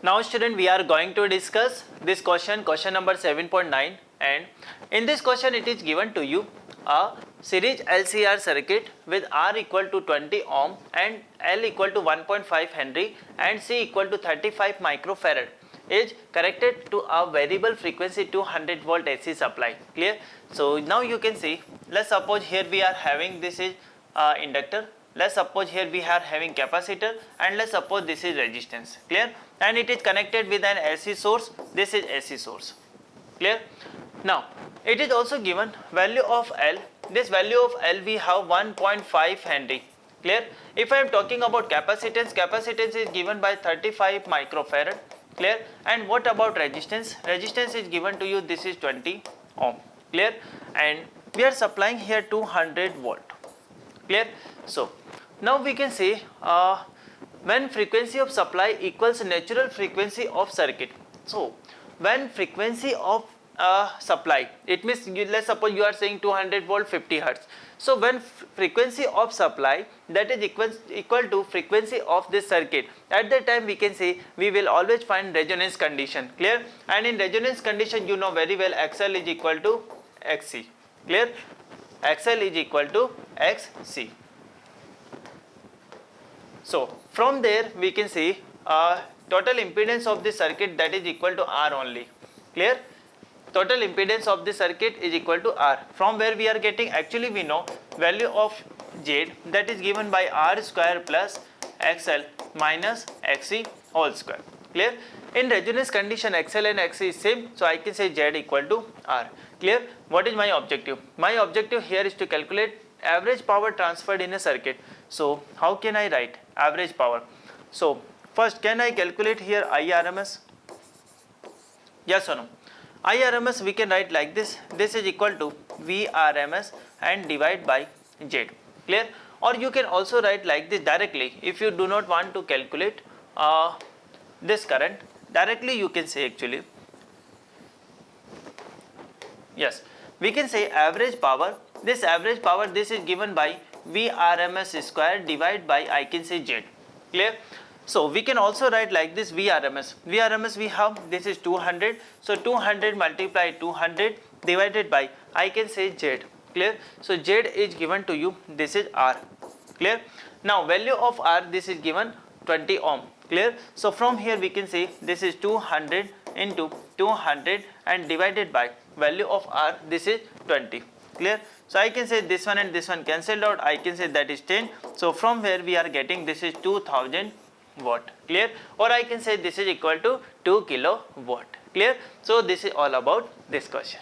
Now student, we are going to discuss this question number 7.9, and in this question it is given to you a series LCR circuit with R equal to 20 ohm and L equal to 1.5 Henry and C equal to 35 microfarad is connected to a variable frequency 200 volt AC supply. Clear? So now you can see, let's suppose here we are having this is inductor, let's suppose here we are having capacitor, and let's suppose this is resistance. Clear? And it is connected with an AC source. This is AC source. Clear? Now it is also given value of L. This value of L we have 1.5 Henry. Clear? If I am talking about capacitance, capacitance is given by 35 microfarad. Clear? And what about resistance? Resistance is given to you, this is 20 ohm. Clear? And we are supplying here 200 volt. Clear? So now we can say when frequency of supply equals natural frequency of circuit. So when frequency of supply, it means let's suppose you are saying 200 volt 50 hertz. So when frequency of supply that is equal to frequency of this circuit, at that time we can say we will always find resonance condition. Clear? And in resonance condition, you know very well, XL is equal to XC. Clear? XL is equal to XC. So from there we can see total impedance of the circuit, that is equal to R only. Clear? Total impedance of the circuit is equal to R. From where we are getting, actually we know value of Z, that is given by R square plus XL minus XC whole square. Clear? In resonance condition, XL and XC is same, so I can say Z equal to R. Clear? What is my objective? My objective here is to calculate average power transferred in a circuit. So how can I write average power? So first, can I calculate here IRMS? Yes or no? IRMS we can write like this. This is equal to VRMS and divide by Z. Clear? Or you can also write like this directly. If you do not want to calculate this current directly, you can say actually, yes, we can say average power. This average power, this is given by VRMS square divided by, I can say, Z. Clear? So we can also write like this VRMS. VRMS we have, this is 200. So 200 multiply 200 divided by, I can say, Z. Clear? So Z is given to you, this is R. Clear? Now value of R, this is given 20 ohm. Clear? So from here we can say this is 200 into 200 and divided by value of R, this is 20. Clear? So I can say this one and this one cancelled out, I can say that is 10. So from where we are getting, this is 2000 watt. Clear? Or I can say this is equal to 2 kilowatt. Clear? So this is all about this question.